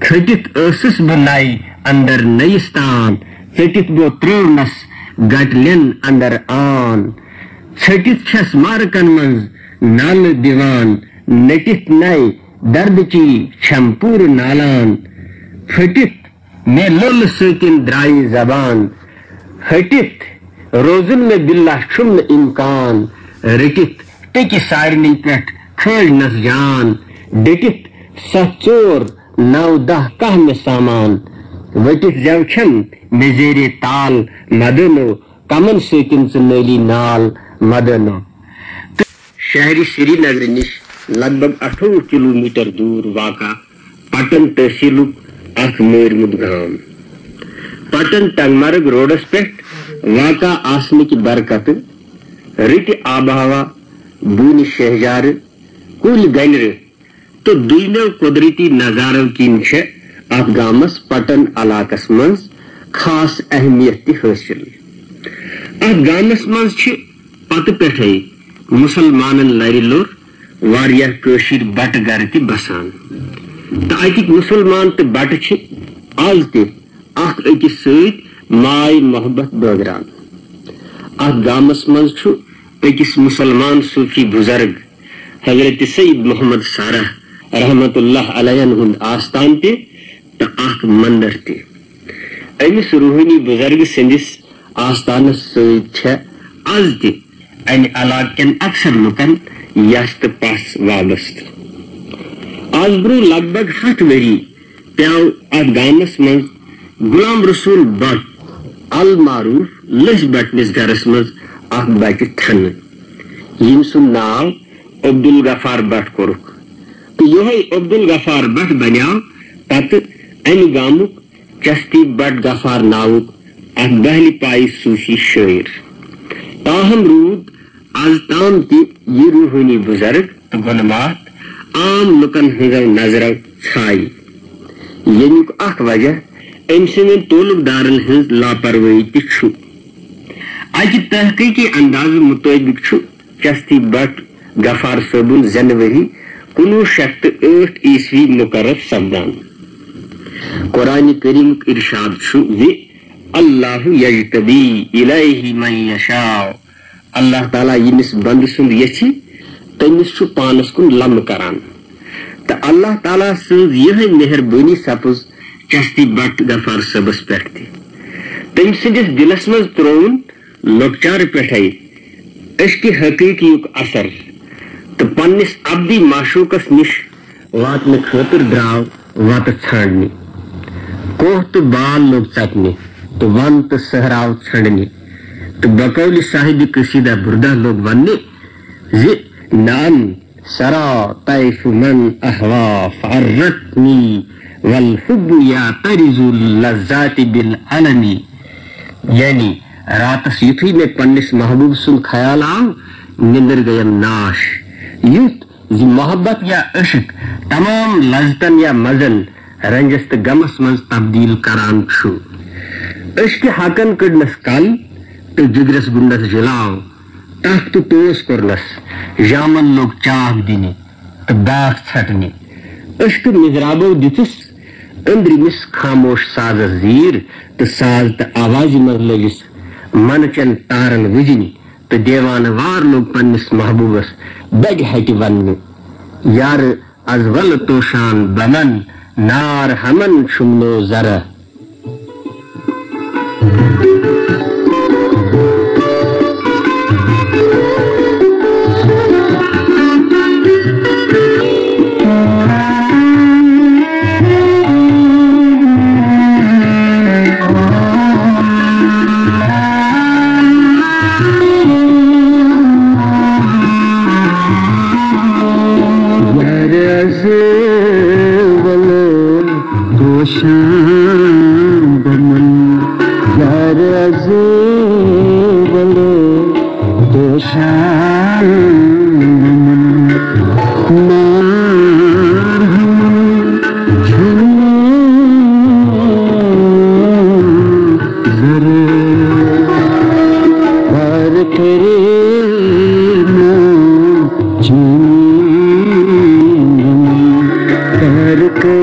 खटित ٲसٕس बह नाई अंदर नईस्तान चटित गो त्रोनस गटलिन अंदर आन छटित छस मारकन मंज नाल दिवान नटित नई दर्द ची छम पूर नालान फटित में लोल सकिन द्राई जबान हटित रोजन में बिल्ला शुम इम्कान रटित टेकि सारनी पेट खज नस जान डटित सचोर 9-10 कह में सामान वटित जवछन में जेरे ताल मदनो कमन सकिन नली नाल मदनो। शहरी श्रीनगर निश लगभग 18 किलोमीटर दूर वाका पटन तहसील अख मेरमुद गाम पटन टंगमर्ग रोडस पे वाका आसने की बरकत रित आबहवा बून शहजार कुल गनर तो दुनो कुदरती नजारों किन अथ गामस पटन इलाकस मज खास अहमियत हासिल। अथ गामस मज पत पे मुसलमान लर लोर वारियाह कशीर बट गर त बसान तो अतिक मुसलमान तो बट आज तक अकिस माय मोहब्बत बगरान। अथ गामस मज अकिस मुसलमान सूफी बुजुर्ग हजरत सईद मोहम्मद सारा रहमतुल्लाह अलैहिन हुंद आस्तान ते तो मंदिर ते अमिस रूहानी बुजुर्ग संदिस आस्तान आज ते अमि इलाकन अक्सर लुकन यस तो पस वाबस्त। आज ब्रो लगभग 7 वरी प्याव अथ गामस मज गुलाम रसूल भट्ट अल मारूफ लस बटनिस गरस मज अख बच्चे थन यम सुन नाव अब्दुल गफार भट्ट कोरुक तो यह अब्दुल गफार भट्ट बन्याव पत अमि गामुक चस्ती भट्ट गफार नावुक अख बहली पाई सूफी शायर ताहम रूद आज ताम ति यह रूहानी बुजुर्ग तो गुलमात आम लुकन हजर नजर छाई यमुक अख वजह अम सन तोलुकदारन हज लापरवाही तु अकि तहकीकी अंदाज मुताबिक चस्ती भट्ट गफार सबुन जनवरी 1908 ईस्वी मुकर्रर सपदान। कुरान करीम इरशाद वे अल्लाहु यजतबी इलैहि मन यशा अल्लाह ताला यमिस बंद सुन यछि तमिस पानस कुन लम करान तो अल्लाह ताला सज यह मेहरबानी सपज चस्ती भट्ट गफार सबस पे तम सदिस दिलस मज त्रोन लकचार पे अश्क हकीकियुक असर तो पन्निस अब्दी माशूकस निश वातने खतर द्राव वत छाड़ने कोह तो बाल लोग चटने तो वन तो सहराव छड़ने तो बकौली साहिब कसीदा बुरदा लोग वन्ने जे नाम सरा तैफ मन अहवा फर्रतनी वल हुब्बु या तरिजुल लज्जाति बिल अलमी यानी रातस युथी में पन्निस महबूब सुन ख्याल आव निंदर गयम नाश युथ जी मोहब्बत या इश्क तमाम लज्जतन या मजन रंजस तो गमस मंज तब्दील करान छु इश्क हकन कड़नस कल तो जिगरस गुंडस जलाव तख्त तोस करनस जामन लोग चाह दिने तो दाख छटने इश्क मिजराबो दितस अंदरिमिस खामोश साज जीर तो साज तो आवाज मज लगिस मनचन तारन विजनी तो देवान वार लोग पन्निस महबूबस बग हटि वन यार अजवल तोशान बमन नार हमन शुमनो जरा कर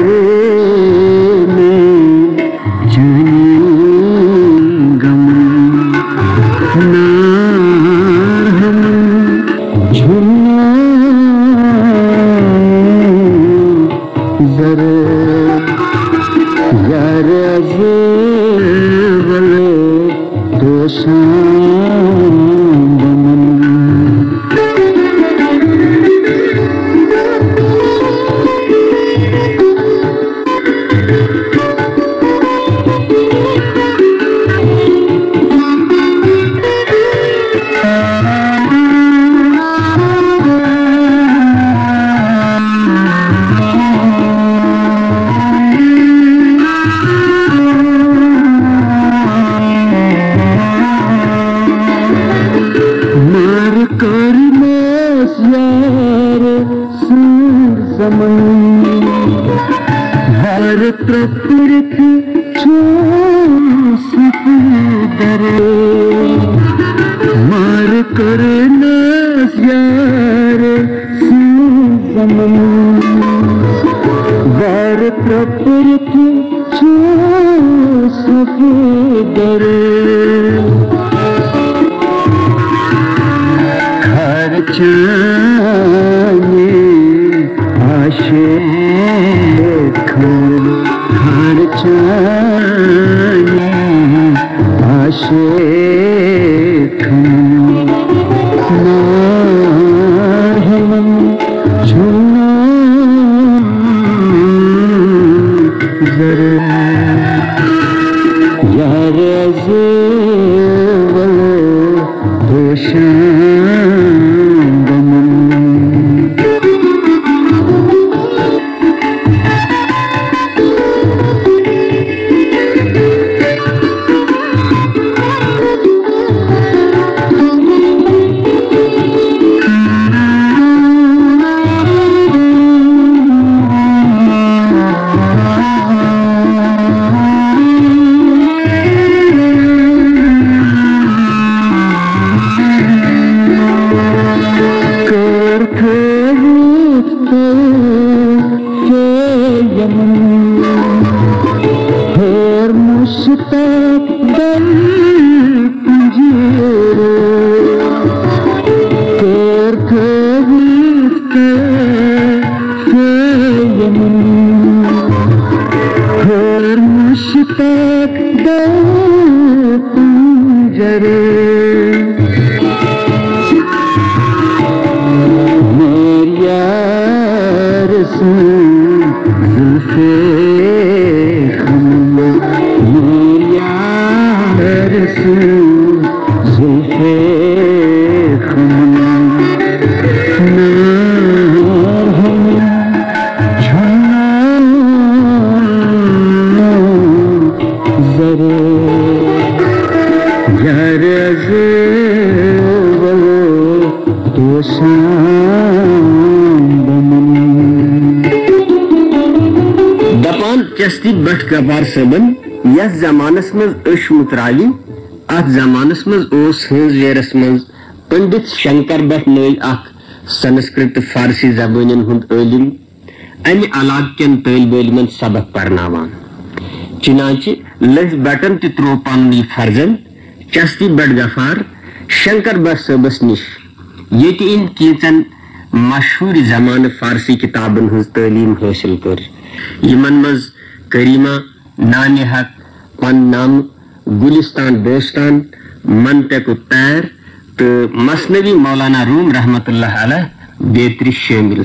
चस्ती बट गफार सबन यस जमानस मज मुतराली अत जमानस मज वेरस मज पंडित शंकर भट नई संस्कृत फारसी जबान हुंद इलम अमि अलाक केन तलब इलमन सबक परनावान चिनाचे लज बटन त्रो पन फर्जन चस्ती बट गफार शंकर भट सबस निश ये इन कीचन मशहूर जमान फारसी किताबन हुंज तालीम हासिल कर यमन मज करीमा नान हक पन नाम गुलिस्तान दोस्तान मंतक तैर तो मसनवी मौलाना रूम रहमतुल्लाह अलैह बेतरी शामिल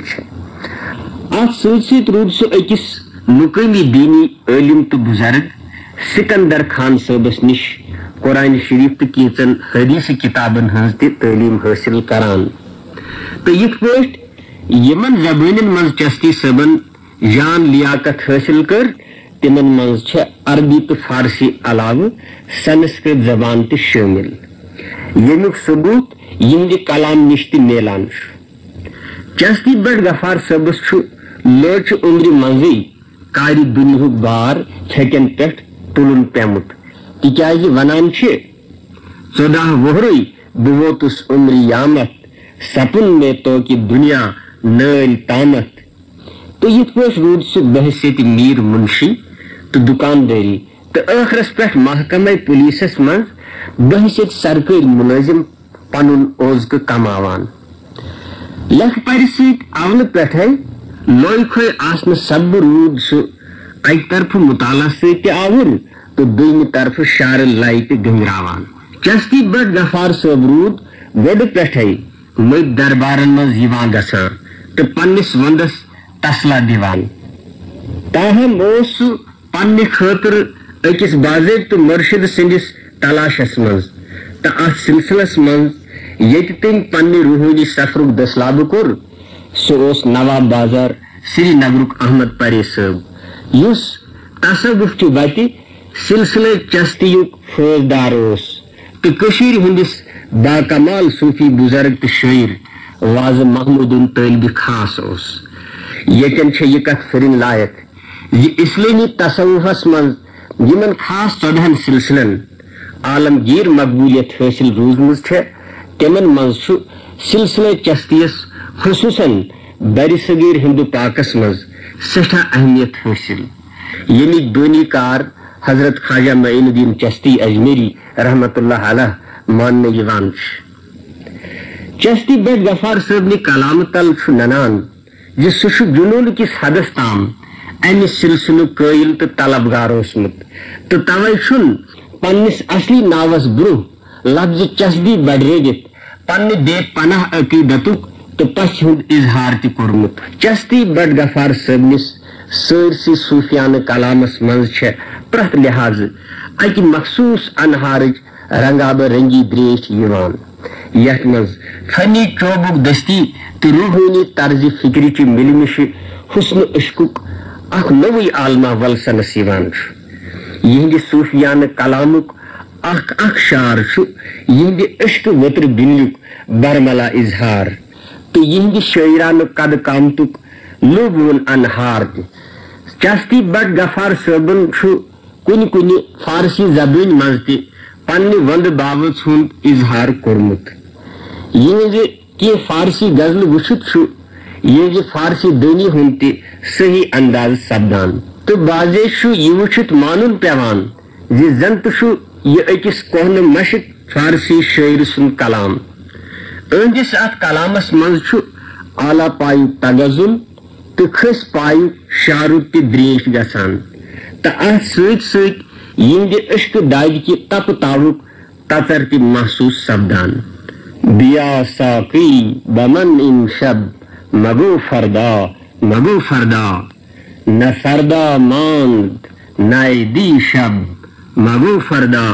सत रूद सह अकिस मुकामी दीनी इलम तो बुजुर्ग सिकंदर खान सबस निश कुरान शरीफ तो कीचन हदीस किताबन हज तालीम हासिल करान तो यिथ पट यमन जबान मज चस्ती सबन जान लियाकत हासिल कर तिमन मज अरबी तो फारसी अलाव संस्कृत जबान तो शामिल यमुक सबूत यिंद कलाम निश मिलान चस्ती बट गफार सबस लच उम्र मजी कारी दुनिया बार छकन पे तुलन पेमुत तिकाज वनान 14 वहरुई बह वोतुस उम्र यामत सपन में तो कि दुनिया नल तामत तो ये रूद सह बहसियत मीर मुंशी तो दुकानदारी तो आखरस पे महकमा पुलिस मज बहसियत सरकारी मुलाजिम पनुन ओज़्क कमावान। लख पर अवल पे लोई खोई आसन सब रूद सह अक तरफ मुताला सवुर तो दुम तरफ शार लाइट गंगरावान। चश्ती बट गफार साहब रूद गोड पे मई दरबारन मज गसान तो पन्निस वंदस तसला दिवान। ताहम पन्ने खतर अकिस बाज़ाब्त मुर्शिद सिंदिस तलाशस मज तो अथ सिलसिलस मज ये तम पन्ने रूहानी सफरुक दसलाब कोर सह नवाब बाजार श्रीनगरुक अहमद परे साहब युस तसव्वुफ कि वति सिलसिले चश्तियुक फौजदार तो कशीर हुंदिस बाकमाल सूफी बुजुर्ग तो शायर वाज महमूदुन तलिब खास यन यह कथ फिरन लायक इस्लामी तसव्वुफस मज यमन खास 14 सिलसिलन आलमगीर मकबूलियत हासिल रूजम तमन मज सिलसिले चश्तियस खुसूसन बरसगीर हिंदू पाकस मज सठा अहमियत हासिल यमिक दोनी कार हजरत ख्वाजा मोइनुद्दीन चिश्ती अजमेरी रहमतुल्लाह अलैह मानने यवान। चिश्ती बट गफार साहब ने कलाम तल ननान सह जुनून किस हदस ताम अमि सिलसिलु कायल तो तलबगार तो तवे पन्निस असली नावस ब्रुह लफ्ज चश्ती बड़रित पन्ने बेपनाह अकीदतुक तो पछ हुंद इजहार ति कोरमुत। चिश्ती बट गफार साहबनिस सरसी सूफियान कलामस मज प्रथ लिहाज अक मखसूस अनहारच रंगाब रंगी द्रेश यवान यथ मज फनी चोबुक दस्ती तो रूहानी तर्ज फिक्र मिलमिश हुस्न इश्कुक अख नवई आलमा वलसनस यहंद सूफियान कलामुक अख शार यहंद इश्क वत्र बिल्युक बरमला इजहार तो यहंद शायरान कद कामतुक लोबुन अनहार। चिश्ती बट गफार साहबन कुन कुन फारसी जबान मज पन्ने वंद बावच हुंद इजहार कोरमुत। यह कि फारसी गजल वुचित यह फारसी दानी हुंद ति सही अंदाज सपदान तो बाजे यह वुचित मानुन पेवान जन तो यह अकिस कोहन मशिक फारसी शायर सुंद कलाम अहंदिस अथ कलामस मज आला पायु तगजुल तो खस पायु शारुक ति द्रेश गसान तो अथ सत यिंद इश्क दाग कि तप तावुक ततर ति महसूस सपदान। बिया साकी बमन इन शब मगो फरदा न फरदा मांद नाय दी शब मगो फरदा।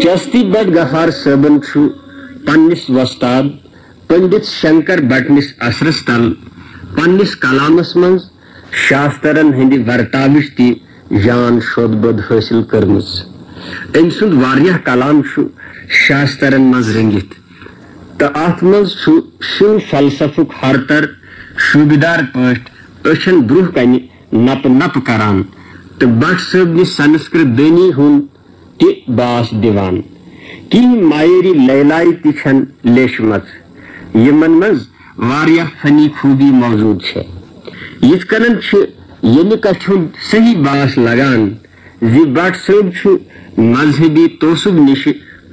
चस्ती बट गफार सबन पन्निस वस्ताद पंडित शंकर भटनिस असरस तल पन्निस कलामस मज शास्त्रन हिंदी वर्ताविश ती जान शोधबोध हासिल करमज। अम सुंद वारिया कलाम शास्त्रन मज रंगित तो अत मज शिव फलसफुक हर तर शूबेदार पट अशन ब्रुह कन नप नप करान तो भट सबनि संस्कृत दनी हुन ति बास दिवान कि मायरी लैलाई तिछन लेशमत यमन मज वारिया फनी खूबी मौजूद है। यिथ कनन ये कथुन सही बास लगान जि भट सब मजहबी तोसुब निश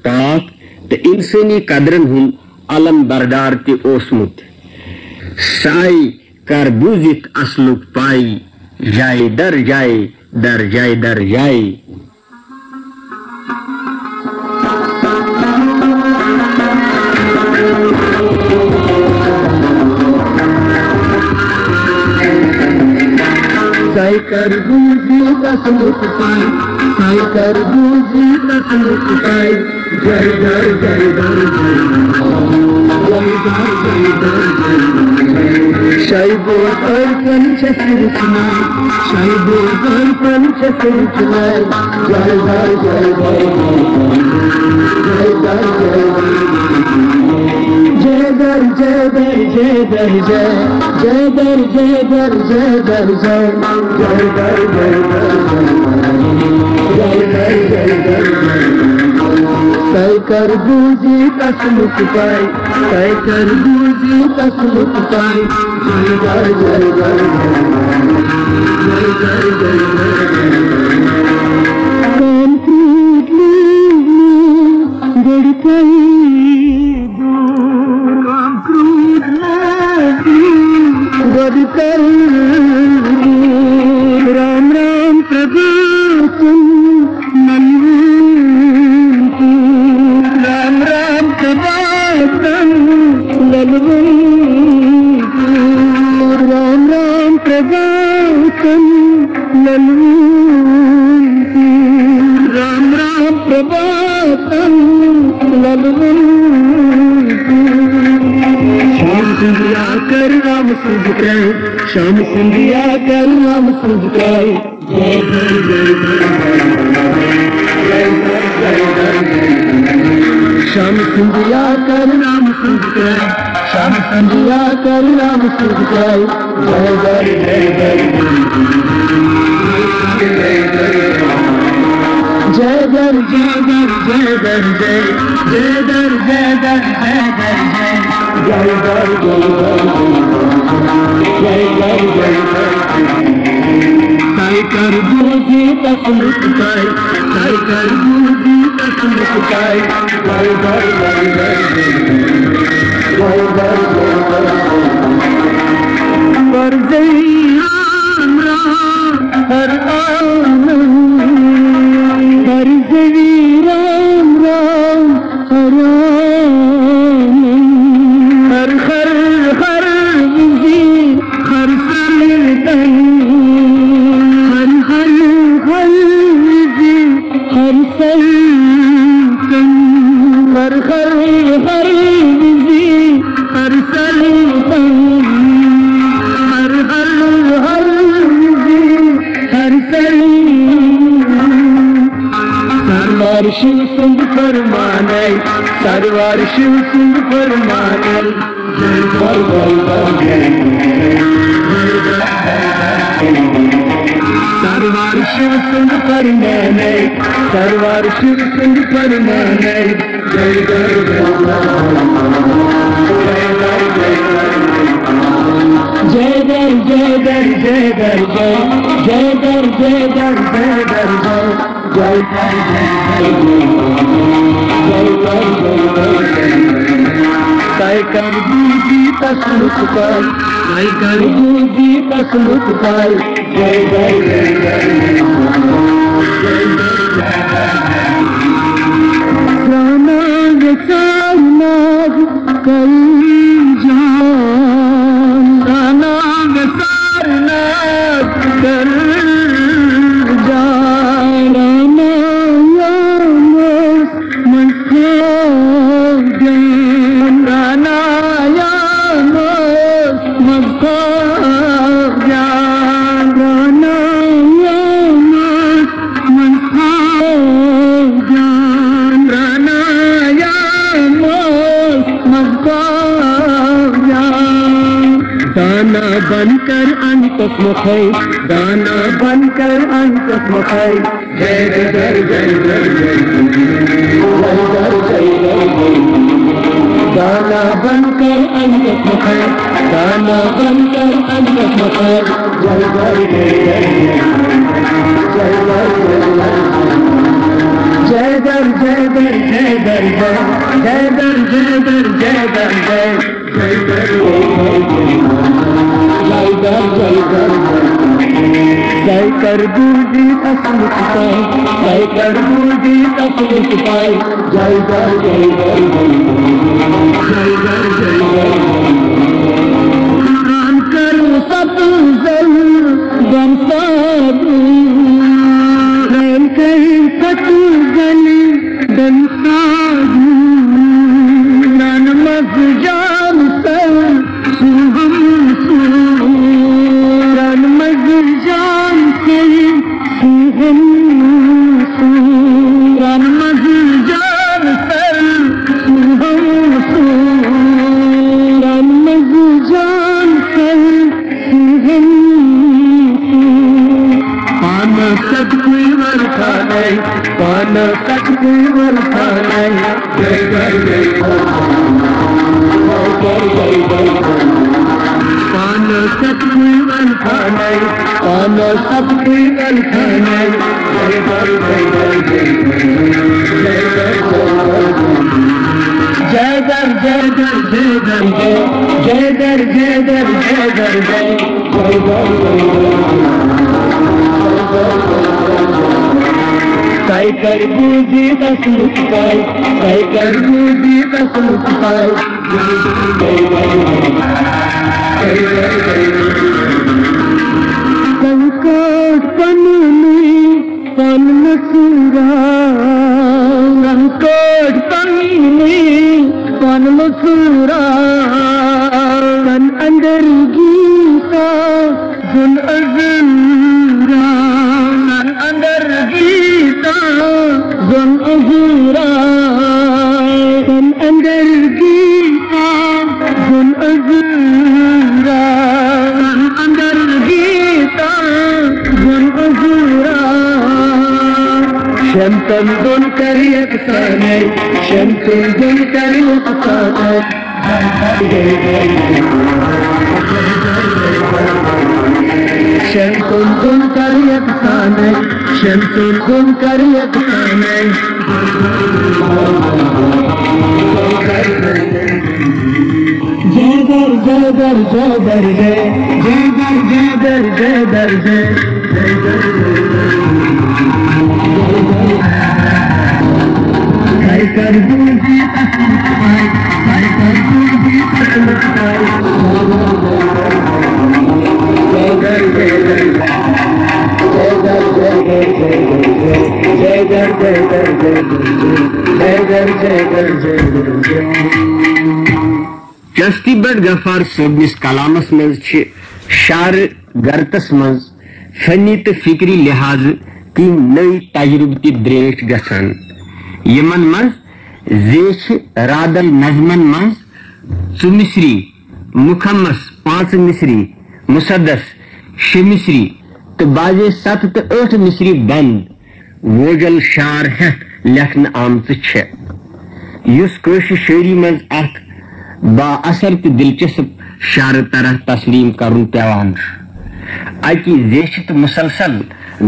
पाक तो इंसानी कदरन हुन अलम बरदार ते ओसमुत साई कर बूजित असलुक पाई जाए दर जाए दर जाए दर जाए। साई कर बूजित असलुक पाई साई कर बूजित असलुक पाई जय जय जय दर शाइबो दर्पण चसरचना शाइबो दर्पण चसरचना जय जय जय जय दर जय दर जय दर जय दर जय दर जय दर जय दर जय दर जय दर साई कर बूजी तसलुक पाई साई कर बूजी तसलुक पाई जय जय जय जय जय राम राम प्रभु राम राम प्रभातम राम राम प्रभातम राम राम प्रभातम श्याम सुंदरिया कर राम सुंदर श्याम सुंदरिया कर राम सुंदर जय श्याम सुंदरिया कर राम सुंदर राम संध्या कर राम सुख जाए जय जय जय जय जय जय जय जय साई कर बूझी तस्मृत पाए साई कर बूझी तस्मृत पाए जय जय जय जय जय जय पर जय राम राम हर आनंद पर जय राम राम हर आनंद हर हर हर विधि हर सरतन हर हर हर विधि हर सरतन हर हर हर विधि हर सरतन हर हर हर विधि हर सरतन सरवार शिव सुंद फरमाने सरवार शिव सुंद फरमाने जय जय जय सरवार शिव सुंद फरमाने सरवार शिव सुंद फरमाने जय जय जय जय जय जय जय जय जय जय जय जय जय जय साई कर बूझी तस्मृत पाए साई कर बूझी तस्मृत पाए जय जय जय प्राणाग सारनाग कई जान प्राणाग सारनाग कर दाना बनकर अंतस मुखाई दाना बनकर अंतस मुखाई जय जय जय जय जय दाना बनकर अंतस मुखाई दाना बनकर अंतस मुखाई जय जय जय जय जय जय जय जय जय जय जय जय जय साई कर बूझी तस्मृत पाए साई कर बूझी तस्मृत पाए जय जय जय जय जय जय जय राम करो सब जल बरसा राम कहीं सत जल बरसा नमक जान सर सुहम सुरन मग जान सर सुहम सुरन मग जान सर सुहम सुरन मग जान सर सुहम पान सतपुर खाने पान सतपुर खाने जय जय जय पान सतपुर खाने पान सतपुर खाने जय जय जय जय जय जय साई कर बूझी तस्मृत पाए साई कर बूझी तस्मृत पाए संकट पन्नी पन मसूरा संकट पन्नी पन मसूरा अंदर गीता सुन अज़ूरा अंदर गीता सुन अज़ूरा अंदर गीता सुन अजूरा अंदर गीता गुन अजूरा शमतम गुन करी अक्साने शमतम गुन करी अक्साने शमतम गुन करी अक्साने शमतम गुन करी अक्साने जय दर जय दर जय दर जय जय दर जय दर जय दर जय जय जय कर दूजी तस्वीर कर दूजी तस्वीर जय दर जय दर जय दर जय दर जय दर जय दर जय चश्ती बट गफार सबनिस कलामस मज शार गरतस मज फनी तो फिक्री लिहाज तीन नई तजुर्बती द्रेश गसान यमन मज जेश रादल नजमन मज मिसरी मुखम्मस 5 मिसरी मुसद्दस 6 मिसरी तो बाजे 7 तो 8 मिसरी बंद वोजल शार हेत लेखन आमत युस कोश शेरी मज अख बा असर तो दिलचस्प शार तरह तस्लीम करुन पेवान अकि जेशित मुसलसल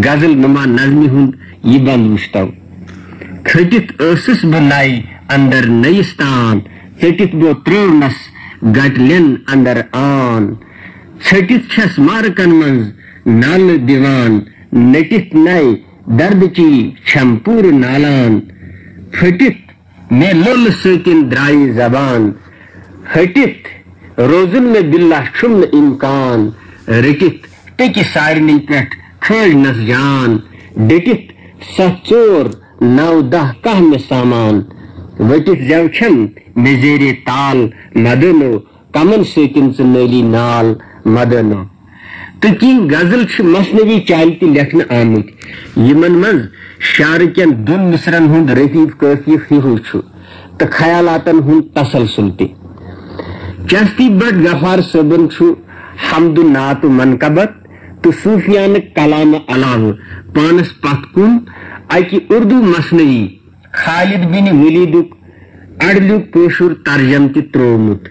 गजल नुमा नजमी हुंद यह बंद वुश्तो खटित स बनाई अंदर नईस्तान चटित गो त्रोनस गटलन अंदर आन छटित छस मारकन मंज नाल दीवान नटित नई दर्द की छमपूर नालान फटित में लोल सतिन द्राई जबान हटित रोजन में बिल्ला शुम्न इम्कान रटित टेकि सारनी पे खज नस जान डटित सचोर 9-10 कह में सामान वटित जवछन मेजेरे ताल मदनो कमन सतिन नली नाल मदनो तो किन गजल मसनवी चालती लेखन आमुत यमन मज शार कन दुन मिसरन हुंद रतीफ काफी हिहू तो ख्यालातन हुंद तसलसल ते चश्ती बट गफार सबन हमदु नात मनकबत तो सूफियान कलाम अलाव पानस पतकुन अकि उर्दू मसनवी खालिद बिन वलीदुक अड़लुक पोशुर तर्जम ते त्रोमुत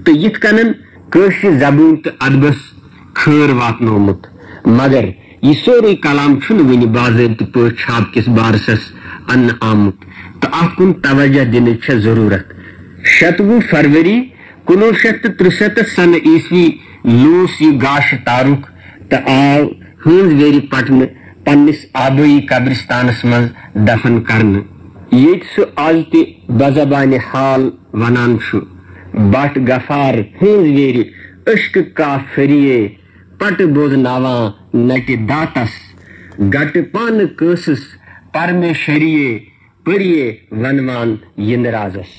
तो यिथ कनन कशि जबून तो अदबस खर वातनोमुत मगर यह सोरे कलाम वन बाज़ाब्त पे छाप किस बारसस अन्न आमुत तो अत कुन तवज्जो दिन जरूरत 27 फरवरी 1963 सन ईस्वी लूस यह गाश तारुक तो आव हंज वेरी पटन पन्निस आबई कब्रिस्तानस मज दफन करन ये आज ते बजबान हाल वनान बट गफार हंज वेरी इश्क का फरिये पट बोजनावा नट दातस गट पान कसस परमे शरिये परिये वनवान यिंदराजस।